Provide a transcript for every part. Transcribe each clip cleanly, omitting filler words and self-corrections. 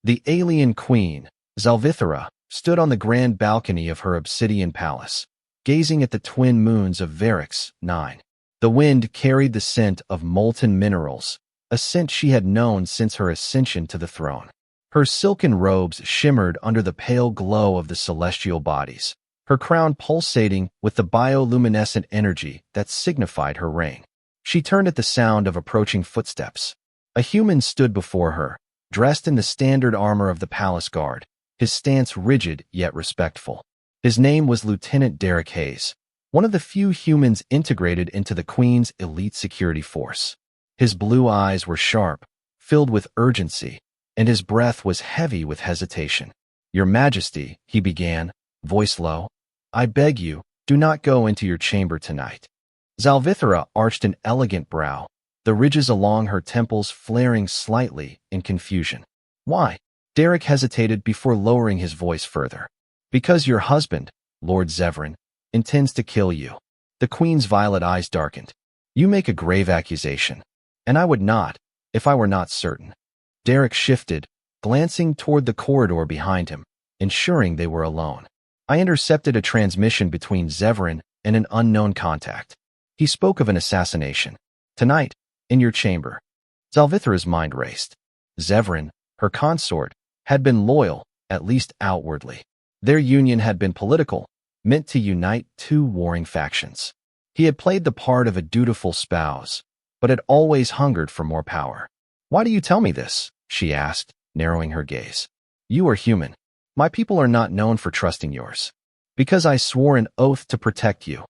The alien queen, Xalvithara, stood on the grand balcony of her obsidian palace, gazing at the twin moons of Varix 9. The wind carried the scent of molten minerals, a scent she had known since her ascension to the throne. Her silken robes shimmered under the pale glow of the celestial bodies, her crown pulsating with the bioluminescent energy that signified her reign. She turned at the sound of approaching footsteps. A human stood before her, dressed in the standard armor of the palace guard, his stance rigid yet respectful. His name was Lieutenant Derek Hayes, one of the few humans integrated into the Queen's elite security force. His blue eyes were sharp, filled with urgency, and his breath was heavy with hesitation. "Your Majesty," he began, voice low, "I beg you, do not go into your chamber tonight." Xalvithara arched an elegant brow, the ridges along her temples flaring slightly in confusion. "Why?" Derek hesitated before lowering his voice further. "Because your husband, Lord Zevrahn, intends to kill you." The Queen's violet eyes darkened. "You make a grave accusation, and I would not, if I were not certain." Derek shifted, glancing toward the corridor behind him, ensuring they were alone. "I intercepted a transmission between Zevrahn and an unknown contact. He spoke of an assassination. Tonight, in your chamber." Xalvithara's mind raced. Zevrahn, her consort, had been loyal, at least outwardly. Their union had been political, meant to unite two warring factions. He had played the part of a dutiful spouse, but had always hungered for more power. "Why do you tell me this?" she asked, narrowing her gaze. "You are human. My people are not known for trusting yours." "Because I swore an oath to protect you,"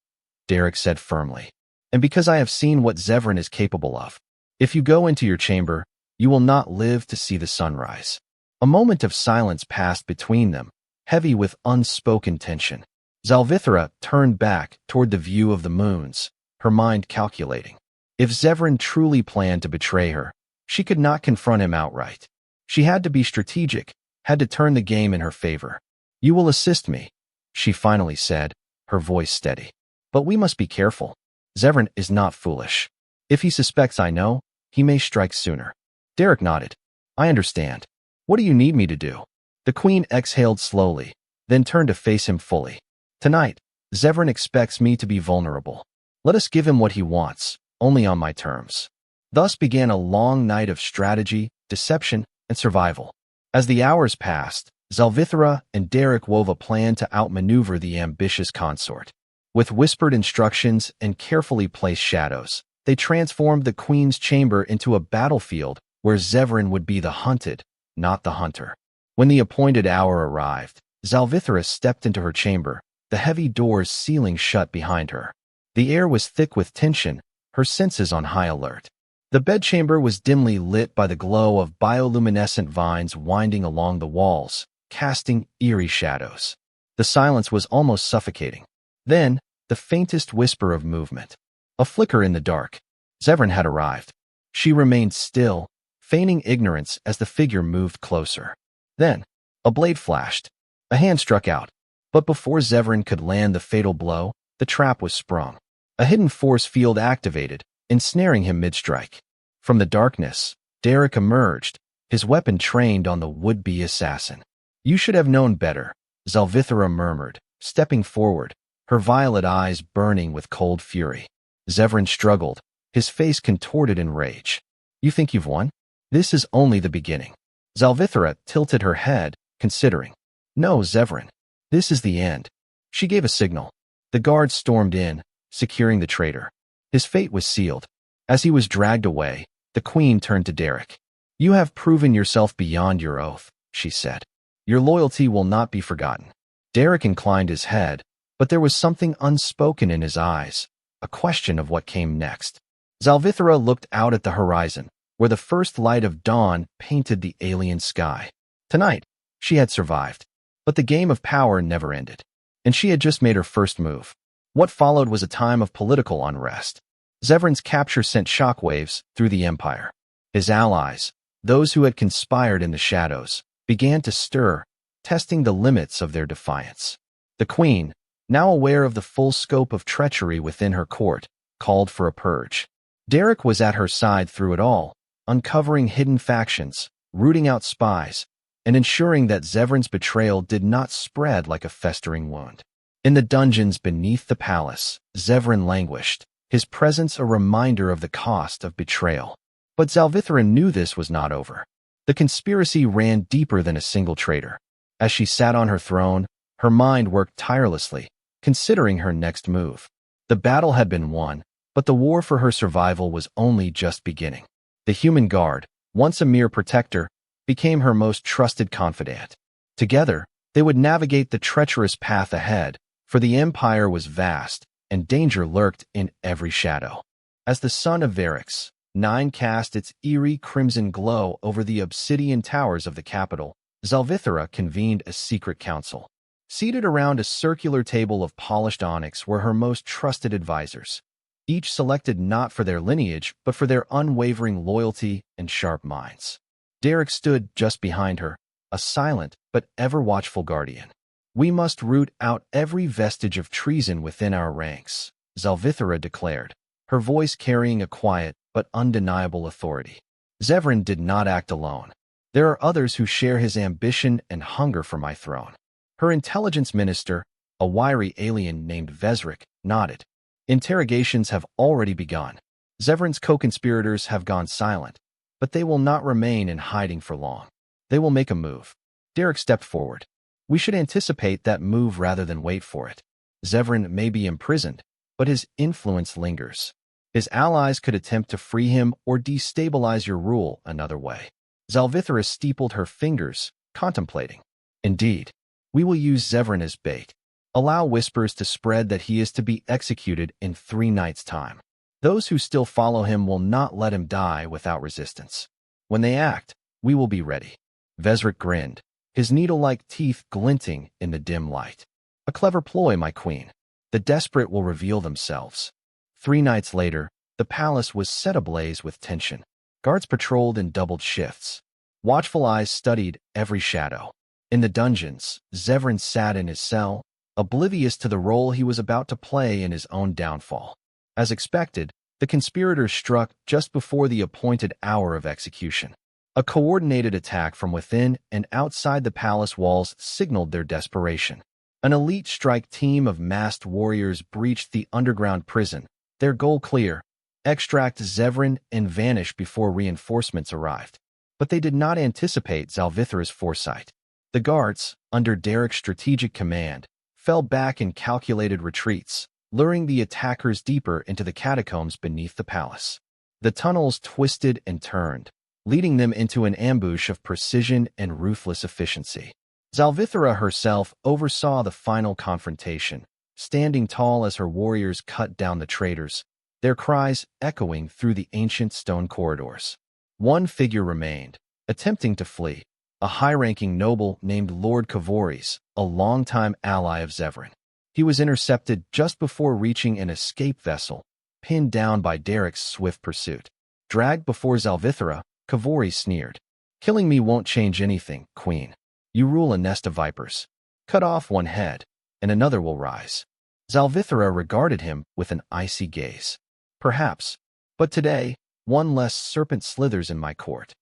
Derek said firmly. "And because I have seen what Zevrahn is capable of. If you go into your chamber, you will not live to see the sunrise." A moment of silence passed between them, heavy with unspoken tension. Xalvithara turned back toward the view of the moons, her mind calculating. If Zevrahn truly planned to betray her, she could not confront him outright. She had to be strategic, had to turn the game in her favor. "You will assist me," she finally said, her voice steady. "But we must be careful. Zevrahn is not foolish. If he suspects I know, he may strike sooner." Derek nodded. "I understand. What do you need me to do?" The Queen exhaled slowly, then turned to face him fully. "Tonight, Zevrahn expects me to be vulnerable. Let us give him what he wants, only on my terms." Thus began a long night of strategy, deception, and survival. As the hours passed, Xalvithara and Derek wove a plan to outmaneuver the ambitious consort. With whispered instructions and carefully placed shadows, they transformed the Queen's chamber into a battlefield where Zevrahn would be the hunted, not the hunter. When the appointed hour arrived, Xalvithara stepped into her chamber, the heavy doors sealing shut behind her. The air was thick with tension, her senses on high alert. The bedchamber was dimly lit by the glow of bioluminescent vines winding along the walls, casting eerie shadows. The silence was almost suffocating. Then, the faintest whisper of movement. A flicker in the dark. Zevrahn had arrived. She remained still, feigning ignorance as the figure moved closer. Then, a blade flashed. A hand struck out. But before Zevrahn could land the fatal blow, the trap was sprung. A hidden force field activated, ensnaring him mid-strike. From the darkness, Derek emerged, his weapon trained on the would-be assassin. "You should have known better," Xalvithara murmured, stepping forward, her violet eyes burning with cold fury. Zevrahn struggled, his face contorted in rage. "You think you've won? This is only the beginning." Xalvithara tilted her head, considering. "No, Zevrahn. This is the end." She gave a signal. The guards stormed in, securing the traitor. His fate was sealed. As he was dragged away, the Queen turned to Derek. "You have proven yourself beyond your oath," she said. "Your loyalty will not be forgotten." Derek inclined his head, but there was something unspoken in his eyes, a question of what came next. Xalvithara looked out at the horizon, where the first light of dawn painted the alien sky. Tonight, she had survived, but the game of power never ended, and she had just made her first move. What followed was a time of political unrest. Zevrah's capture sent shockwaves through the empire. His allies, those who had conspired in the shadows, began to stir, testing the limits of their defiance. The Queen, now aware of the full scope of treachery within her court, called for a purge. Derek was at her side through it all, uncovering hidden factions, rooting out spies, and ensuring that Zevran's betrayal did not spread like a festering wound. In the dungeons beneath the palace, Zevrahn languished, his presence a reminder of the cost of betrayal. But Xalvithara knew this was not over. The conspiracy ran deeper than a single traitor. As she sat on her throne, her mind worked tirelessly, considering her next move. The battle had been won, but the war for her survival was only just beginning. The human guard, once a mere protector, became her most trusted confidant. Together, they would navigate the treacherous path ahead, for the empire was vast, and danger lurked in every shadow. As the sun of Veryx, 9 cast its eerie crimson glow over the obsidian towers of the capital, Xalvithara convened a secret council. Seated around a circular table of polished onyx were her most trusted advisors, each selected not for their lineage but for their unwavering loyalty and sharp minds. Derek stood just behind her, a silent but ever-watchful guardian. "We must root out every vestige of treason within our ranks," Xalvithara declared, her voice carrying a quiet but undeniable authority. Zevrahn did not act alone. "There are others who share his ambition and hunger for my throne." Her intelligence minister, a wiry alien named Vezrik, nodded. "Interrogations have already begun. Zevran's co-conspirators have gone silent, but they will not remain in hiding for long. They will make a move." Derek stepped forward. "We should anticipate that move rather than wait for it. Zevrahn may be imprisoned, but his influence lingers. His allies could attempt to free him or destabilize your rule another way." Xalvithara steepled her fingers, contemplating. "Indeed, we will use Zevrahn as bait. Allow whispers to spread that he is to be executed in 3 nights' time. Those who still follow him will not let him die without resistance. When they act, we will be ready." Vezrik grinned, his needle-like teeth glinting in the dim light. "A clever ploy, my queen. The desperate will reveal themselves." 3 nights later, the palace was set ablaze with tension. Guards patrolled in doubled shifts. Watchful eyes studied every shadow. In the dungeons, Zevrahn sat in his cell, oblivious to the role he was about to play in his own downfall. As expected, the conspirators struck just before the appointed hour of execution. A coordinated attack from within and outside the palace walls signaled their desperation. An elite strike team of masked warriors breached the underground prison, their goal clear: extract Zevrahn and vanish before reinforcements arrived. But they did not anticipate Xalvithara's foresight. The guards, under Derek's strategic command, fell back in calculated retreats, luring the attackers deeper into the catacombs beneath the palace. The tunnels twisted and turned, leading them into an ambush of precision and ruthless efficiency. Xalvithara herself oversaw the final confrontation, standing tall as her warriors cut down the traitors, their cries echoing through the ancient stone corridors. One figure remained, attempting to flee, a high-ranking noble named Lord Kavoris, a longtime ally of Zevrahn. He was intercepted just before reaching an escape vessel, pinned down by Derek's swift pursuit. Dragged before Xalvithara, Kavoris sneered. "Killing me won't change anything, Queen. You rule a nest of vipers. Cut off one head, and another will rise." Xalvithara regarded him with an icy gaze. "Perhaps, but today, one less serpent slithers in my court."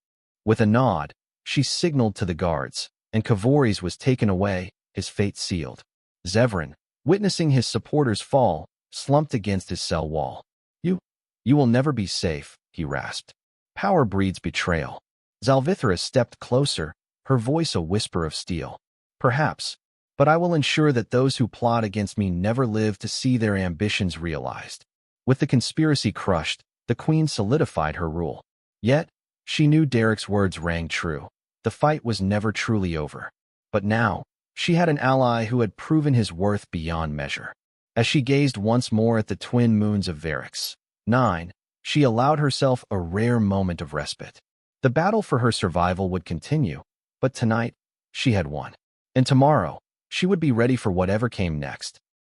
With a nod, she signaled to the guards, and Kavoris was taken away, his fate sealed. Zevrahn, witnessing his supporters fall, slumped against his cell wall. You will never be safe," he rasped. "Power breeds betrayal." Xalvithara stepped closer, her voice a whisper of steel. "Perhaps, but I will ensure that those who plot against me never live to see their ambitions realized." With the conspiracy crushed, the queen solidified her rule. Yet, she knew Derek's words rang true. The fight was never truly over. But now, she had an ally who had proven his worth beyond measure. As she gazed once more at the twin moons of Veryx, 9, she allowed herself a rare moment of respite. The battle for her survival would continue, but tonight, she had won. And tomorrow, she would be ready for whatever came next.